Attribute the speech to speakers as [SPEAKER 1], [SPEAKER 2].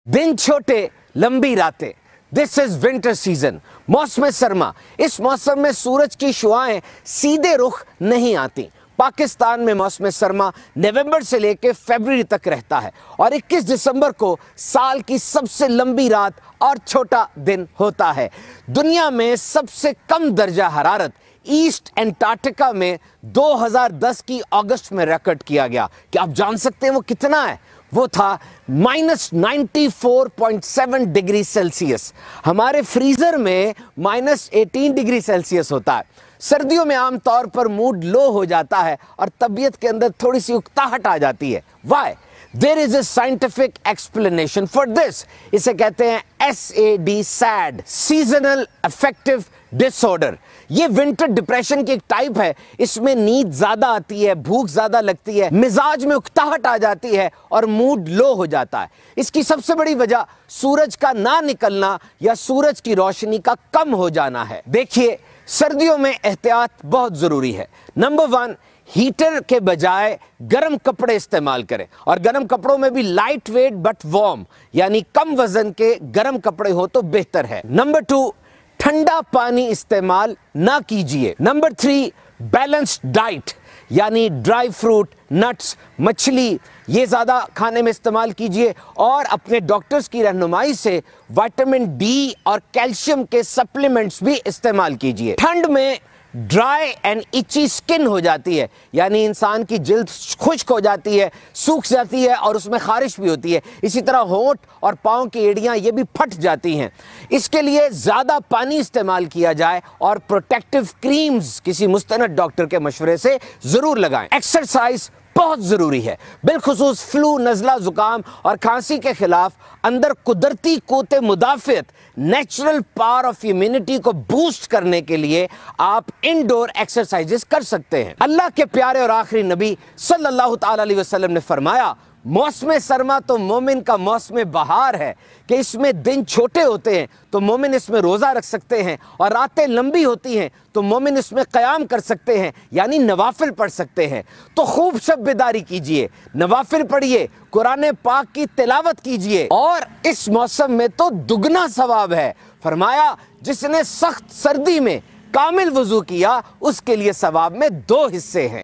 [SPEAKER 1] दिन छोटे लंबी रातें, दिस इज विंटर सीजन। मौसम सरमा, इस मौसम में सूरज की शुआएं सीधे रुख नहीं आती। पाकिस्तान में मौसम सरमा नवंबर से लेकर फरवरी तक रहता है और 21 दिसंबर को साल की सबसे लंबी रात और छोटा दिन होता है। दुनिया में सबसे कम दर्जा हरारत ईस्ट एंटार्क्टिका में 2010 की अगस्त में रिकॉर्ड किया गया। क्या आप जान सकते हैं वो कितना है? वो था -94.7 डिग्री सेल्सियस। हमारे फ्रीजर में -18 डिग्री सेल्सियस होता है। सर्दियों में आमतौर पर मूड लो हो जाता है और तबीयत के अंदर थोड़ी सी उकताहट आ जाती है। Why? There is a scientific explanation for this. इसे कहते हैं SAD, SAD, seasonal affective disorder. ये विंटर डिप्रेशन की एक टाइप है। इसमें नींद ज्यादा आती है, भूख ज्यादा लगती है, मिजाज में उकताहट आ जाती है और मूड लो हो जाता है। इसकी सबसे बड़ी वजह सूरज का ना निकलना या सूरज की रोशनी का कम हो जाना है। देखिए, सर्दियों में एहतियात बहुत जरूरी है। नंबर 1, हीटर के बजाय गर्म कपड़े इस्तेमाल करें और गर्म कपड़ों में भी लाइट वेट बट वार्म, यानी कम वजन के गर्म कपड़े हो तो बेहतर है। नंबर 2, ठंडा पानी इस्तेमाल ना कीजिए। नंबर 3, बैलेंस्ड डाइट, यानी ड्राई फ्रूट, नट्स, मछली ये ज्यादा खाने में इस्तेमाल कीजिए और अपने डॉक्टर्स की रहनुमाई से विटामिन D और कैल्शियम के सप्लीमेंट्स भी इस्तेमाल कीजिए। ठंड में ड्राई एंड इची स्किन हो जाती है, यानी इंसान की जिल्द खुश्क हो जाती है, सूख जाती है और उसमें खारिश भी होती है। इसी तरह होंठ और पाँव की एड़ियाँ ये भी फट जाती हैं। इसके लिए ज़्यादा पानी इस्तेमाल किया जाए और प्रोटेक्टिव क्रीम्स किसी मुस्तनद डॉक्टर के मशवरे से ज़रूर लगाएं। एक्सरसाइज बहुत जरूरी है, बिलखुसूस फ्लू, नज़ला, जुकाम और खांसी के खिलाफ अंदर कुदरती कोते मुदाफ़ियत, नेचुरल पावर ऑफ इम्यूनिटी को बूस्ट करने के लिए आप इंडोर एक्सरसाइजेस कर सकते हैं। अल्लाह के प्यारे और आखिरी नबी सल्लल्लाहु ताला अलैहि वसल्लम ने फरमाया, मौसम सरमा तो मोमिन का मौसम बहार है कि इसमें दिन छोटे होते हैं तो मोमिन इसमें रोज़ा रख सकते हैं और रातें लंबी होती हैं तो मोमिन इसमें क़याम कर सकते हैं, यानी नवाफिल पढ़ सकते हैं। तो खूब शब बेदारी कीजिए, नवाफिल पढ़िए, कुरान पाक की तिलावत कीजिए और इस मौसम में तो दुगना सवाब है। फरमाया, जिसने सख्त सर्दी में कामिल वजू किया उसके लिए सवाब में 2 हिस्से हैं।